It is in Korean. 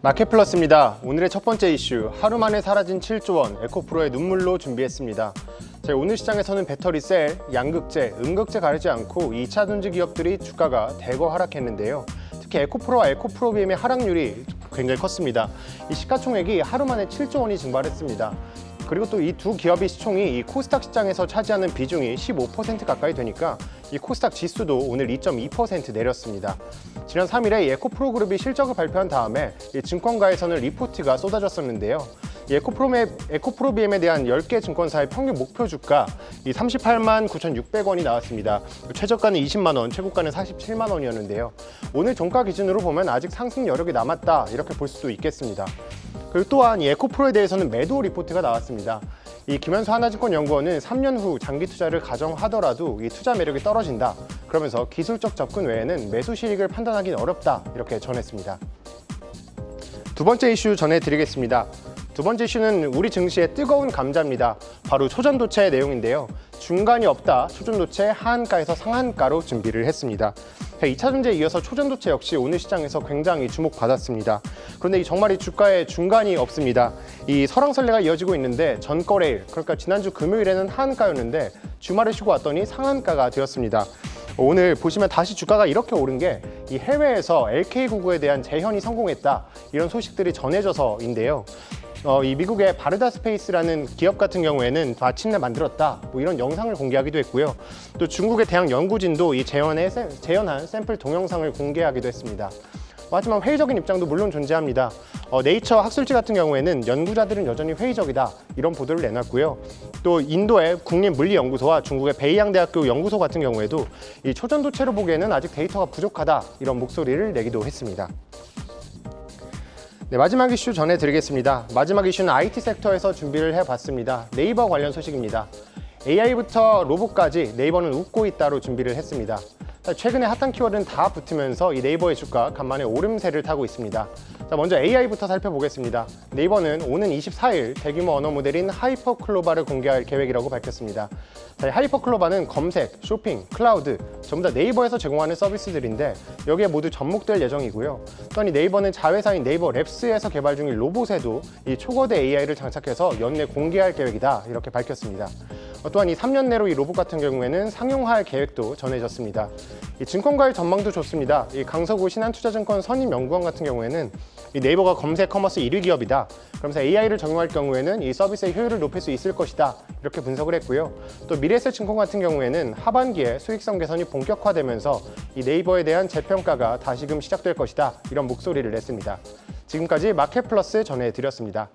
마켓플러스입니다. 오늘의 첫 번째 이슈, 하루 만에 사라진 7조 원, 에코프로의 눈물로 준비했습니다. 오늘 시장에서는 배터리 셀, 양극재, 음극재 가리지 않고 2차 전지 기업들이 주가가 대거 하락했는데요. 특히 에코프로와 에코프로비엠의 하락률이 굉장히 컸습니다. 이 시가총액이 하루 만에 7조 원이 증발했습니다. 그리고 또 이 두 기업의 시총이 이 코스닥 시장에서 차지하는 비중이 15% 가까이 되니까 이 코스닥 지수도 오늘 2.2% 내렸습니다. 지난 3일에 이 에코프로그룹이 실적을 발표한 다음에 이 증권가에서는 리포트가 쏟아졌었는데요. 이 에코프로비엠에 대한 10개 증권사의 평균 목표 주가 이 38만 9,600원이 나왔습니다. 최저가는 20만 원, 최고가는 47만 원이었는데요. 오늘 종가 기준으로 보면 아직 상승 여력이 남았다 이렇게 볼 수도 있겠습니다. 그리고 또한 이 에코프로에 대해서는 매도 리포트가 나왔습니다. 이 김현수 하나증권연구원은 3년 후 장기 투자를 가정하더라도 이 투자 매력이 떨어진다. 그러면서 기술적 접근 외에는 매수 실익을 판단하기는 어렵다. 이렇게 전했습니다. 두 번째 이슈 전해드리겠습니다. 두 번째 이슈는 우리 증시의 뜨거운 감자입니다. 바로 초전도체 내용인데요. 중간이 없다. 초전도체 하한가에서 상한가로 준비를 했습니다. 2차 전지에 이어서 초전도체 역시 오늘 시장에서 굉장히 주목받았습니다. 그런데 정말 이 주가에 중간이 없습니다. 이 설왕설래가 이어지고 있는데 전거래일, 그러니까 지난주 금요일에는 하한가였는데 주말을 쉬고 왔더니 상한가가 되었습니다. 오늘 보시면 다시 주가가 이렇게 오른 게 이 해외에서 LK구구에 대한 재현이 성공했다. 이런 소식들이 전해져서인데요. 이 미국의 바르다 스페이스라는 기업 같은 경우에는 마침내 만들었다. 이런 영상을 공개하기도 했고요. 또 중국의 대학 연구진도 이 재현한 샘플 동영상을 공개하기도 했습니다. 하지만 회의적인 입장도 물론 존재합니다. 네이처 학술지 같은 경우에는 연구자들은 여전히 회의적이다. 이런 보도를 내놨고요. 또 인도의 국립물리연구소와 중국의 베이양대학교 연구소 같은 경우에도 이 초전도체로 보기에는 아직 데이터가 부족하다. 이런 목소리를 내기도 했습니다. 네, 마지막 이슈 전해드리겠습니다. 마지막 이슈는 IT 섹터에서 준비를 해봤습니다. 네이버 관련 소식입니다. AI부터 로봇까지 네이버는 웃고 있다로 준비를 했습니다. 최근에 핫한 키워드는 다 붙으면서 이 네이버의 주가 간만에 오름세를 타고 있습니다. 먼저 AI부터 살펴보겠습니다. 네이버는 오는 24일 대규모 언어 모델인 하이퍼클로바를 공개할 계획이라고 밝혔습니다. 하이퍼클로바는 검색, 쇼핑, 클라우드 전부 다 네이버에서 제공하는 서비스들인데 여기에 모두 접목될 예정이고요. 또한 이 네이버는 자회사인 네이버 랩스에서 개발 중인 로봇에도 이 초거대 AI를 장착해서 연내 공개할 계획이다 이렇게 밝혔습니다. 또한 이 3년 내로 이 로봇 같은 경우에는 상용화할 계획도 전해졌습니다. 이 증권가의 전망도 좋습니다. 이 강서구 신한투자증권 선임연구원 같은 경우에는 이 네이버가 검색 커머스 1위 기업이다. 그러면서 AI를 적용할 경우에는 이 서비스의 효율을 높일 수 있을 것이다. 이렇게 분석을 했고요. 또 미래에셋증권 같은 경우에는 하반기에 수익성 개선이 본격화되면서 이 네이버에 대한 재평가가 다시금 시작될 것이다. 이런 목소리를 냈습니다. 지금까지 마켓플러스 전해드렸습니다.